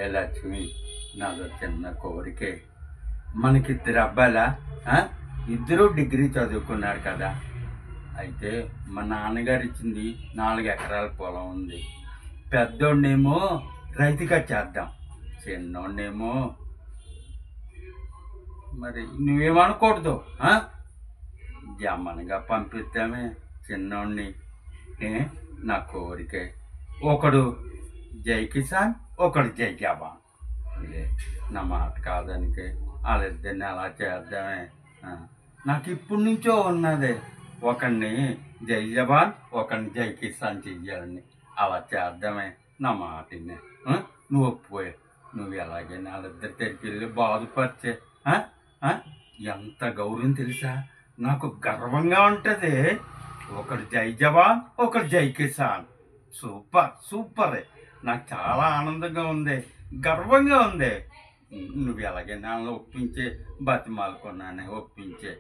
ఏ లక్ష్మి, నాదో చిన్న కోరికే. మనకిద్దరు అబ్బాయిలా? ఆ? ఇద్దరూ డిగ్రీ చదువుకున్నారు కదా. అయితే మా నాన్నగారు ఇచ్చింది 4 ఎకరాల పొలం ఉంది. పెద్దోడినేమో రైతుగా చేద్దాం, చిన్నోడినేమో మరి నువ్వేమనకూడదు. జమ్మనగా పంపిద్దామే చిన్నోడిని. ఏ నా కోరికే. ఒకడు జై కిసాన్, ఒకడు జై జవాన్. ఇదే నా మాట కాదానికి వాళ్ళిద్దరిని అలా చేద్దామే. ఆ, నాకు ఇప్పటి నుంచో ఉన్నది, ఒకడిని జై జవాన్, ఒకడిని జై కిసాన్ చెయ్యాలని. అలా చేద్దామే, నా మాట వినే. నువ్వు ఒప్పుకోయే. నువ్వు ఎలాగైనా వాళ్ళిద్దరి దగ్గరికి వెళ్ళి బాధపరిచే. ఆ? ఆ? ఎంత గౌరవం తెలుసా, నాకు గర్వంగా ఉంటుంది. ఒకడు జై జవాన్, ఒకడు జై కిసాన్. Super super. నాకు చాలా ఆనందంగా ఉంది, గర్వంగా ఉంది. నువ్వు ఎలాగైనా ఒప్పించే, బతిమాలుకున్నాను, ఒప్పించే.